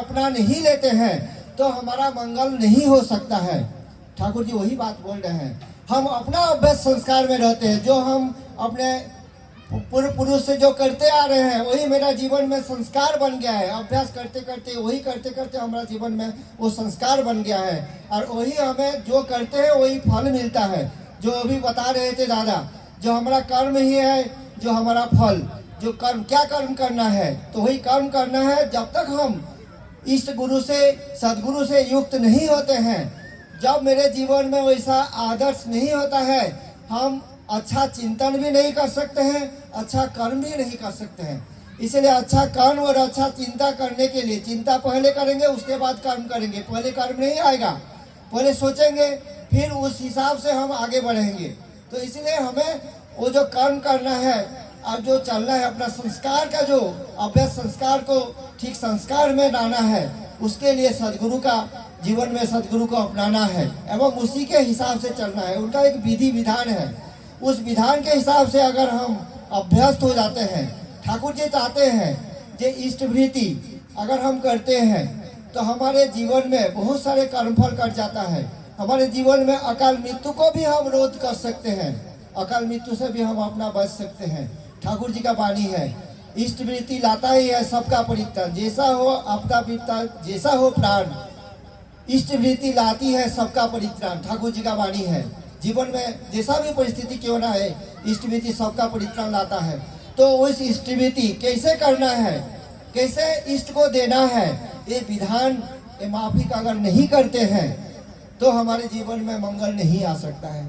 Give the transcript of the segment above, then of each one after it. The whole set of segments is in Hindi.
अपना नहीं लेते हैं तो हमारा मंगल नहीं हो सकता है। ठाकुर जी वही बात बोल रहे हैं। हम अपना अभ्यास संस्कार में रहते हैं, जो हम अपने पूर्व पुरुष से जो करते आ रहे हैं वही मेरा जीवन में संस्कार बन गया है। अभ्यास करते करते वही करते करते हमारा जीवन में वो संस्कार बन गया है और वही हमें जो करते हैं वही फल मिलता है। जो अभी बता रहे थे दादा, जो हमारा कर्म ही है जो हमारा फल। जो कर्म, क्या कर्म करना है तो वही कर्म करना है। जब तक हम इष्ट गुरु से सदगुरु से युक्त नहीं होते हैं, जब मेरे जीवन में वैसा आदर्श नहीं होता है, हम अच्छा चिंतन भी नहीं कर सकते हैं, अच्छा कर्म भी नहीं कर सकते हैं। इसलिए अच्छा कर्म और अच्छा चिंता करने के लिए, चिंता पहले करेंगे उसके बाद कर्म करेंगे, पहले कर्म नहीं आएगा। पहले सोचेंगे फिर उस हिसाब से हम आगे बढ़ेंगे। तो इसलिए हमें वो जो कर्म करना है और जो चलना है, अपना संस्कार का जो अभ्यास संस्कार को ठीक संस्कार में लाना है, उसके लिए सदगुरु का जीवन में सदगुरु को अपनाना है एवं उसी के हिसाब से चलना है। उनका एक विधि विधान है, उस विधान के हिसाब से अगर हम अभ्यस्त हो जाते हैं, ठाकुर जी चाहते हैं जे इष्टवृत्ति अगर हम करते हैं तो हमारे जीवन में बहुत सारे कर्मफल कट जाता है। हमारे जीवन में अकाल मृत्यु को भी हम रोध कर सकते हैं, अकाल मृत्यु से भी हम अपना बच सकते हैं। ठाकुर जी का वाणी है, इष्टवृत्ति लाता ही है सबका परित्राण, जैसा हो आपदा विपदा जैसा हो प्राण, इष्टवृत्ति लाती है सबका परित्राण। ठाकुर जी का वाणी है। जीवन में जैसा भी परिस्थिति क्यों ना है, इष्टवृत्ति सबका परित्राण लाता है। तो उस इष्टवृत्ति कैसे करना है, कैसे इष्ट को देना है, ये विधान ये माफिक अगर नहीं करते हैं तो हमारे जीवन में मंगल नहीं आ सकता है।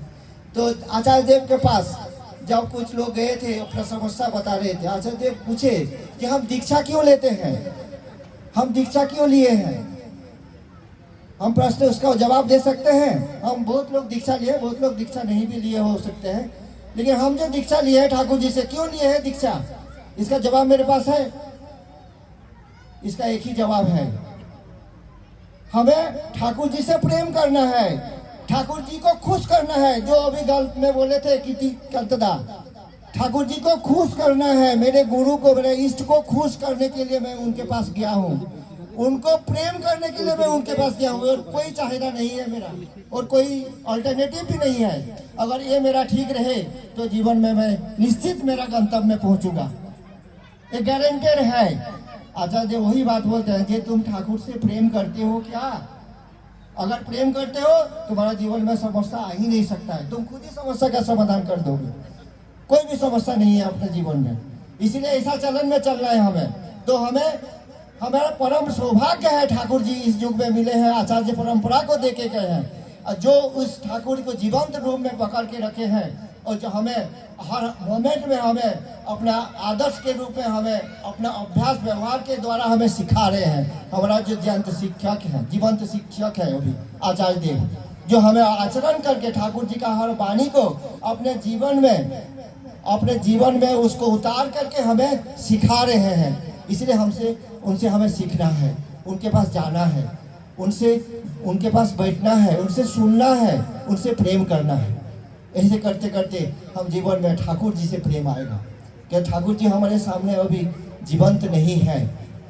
तो आचार्य देव के पास जब कुछ लोग गए थे, अपना समस्या बता रहे थे, आचार्य देव पूछे कि हम दीक्षा क्यों लेते हैं, हम दीक्षा क्यों लिए हैं। हम प्रश्न उसका जवाब दे सकते हैं। हम बहुत लोग दीक्षा लिए, बहुत लोग दीक्षा नहीं भी लिए हो सकते हैं, लेकिन हम जो दीक्षा लिए हैं ठाकुर जी से, क्यों लिए हैं दीक्षा, इसका जवाब मेरे पास है। इसका एक ही जवाब है, हमें ठाकुर जी से प्रेम करना है, ठाकुर जी को खुश करना है। जो अभी गलत में बोले थे कि कंतदा, ठाकुर जी को खुश करना है। मेरे गुरु को, मेरे इष्ट को खुश करने के लिए मैं उनके पास गया हूँ, उनको प्रेम करने के लिए मैं उनके पास गया हूँ। और कोई चाहेगा नहीं है मेरा, और कोई अल्टरनेटिव भी नहीं है। अगर ये मेरा ठीक रहे तो जीवन में मैं निश्चित मेरा गंतव्य में पहुंचूंगा, ये गारंटेड है। आचार्य देव वही बात बोलते हैं कि तुम ठाकुर से प्रेम करते हो क्या? अगर प्रेम करते हो तुम्हारा जीवन में समस्या आ ही नहीं सकता है, तुम खुद ही समस्या का समाधान कर दोगे। कोई भी समस्या नहीं है अपने जीवन में, इसलिए ऐसा चलन में चलना है हमें। तो हमें हमारा परम सौभाग्य है, ठाकुर जी इस युग में मिले हैं, आचार्य परंपरा को देके गए हैं, जो उस ठाकुर को जीवंत रूप में पकड़ के रखे हैं, और जो हमें हर मोमेंट में हमें अपना आदर्श के रूप में हमें अपना अभ्यास व्यवहार के द्वारा हमें सिखा रहे हैं। हमारा जो जीवंत शिक्षक है, जीवंत शिक्षक है अभी आचार्य देव, जो हमें आचरण करके ठाकुर जी का हर वाणी को अपने जीवन में उसको उतार करके हमें सिखा रहे हैं। इसलिए उनसे हमें सीखना है, उनके पास जाना है, उनके पास बैठना है, उनसे सुनना है, उनसे प्रेम करना है। ऐसे करते करते हम जीवन में ठाकुर जी से प्रेम आएगा। क्या ठाकुर जी हमारे सामने अभी जीवंत नहीं है,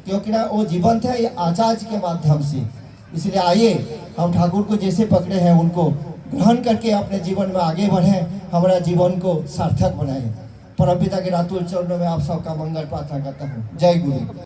क्योंकि ना वो जीवंत है ये आचार्य के माध्यम से। इसलिए आइए हम ठाकुर को जैसे पकड़े हैं उनको ग्रहण करके अपने जीवन में आगे बढ़ें, हमारा जीवन को सार्थक बनाएं। परमपिता के रातुल चरणों में आप सबका मंगल प्रार्थना करता हूँ। जय गुरु।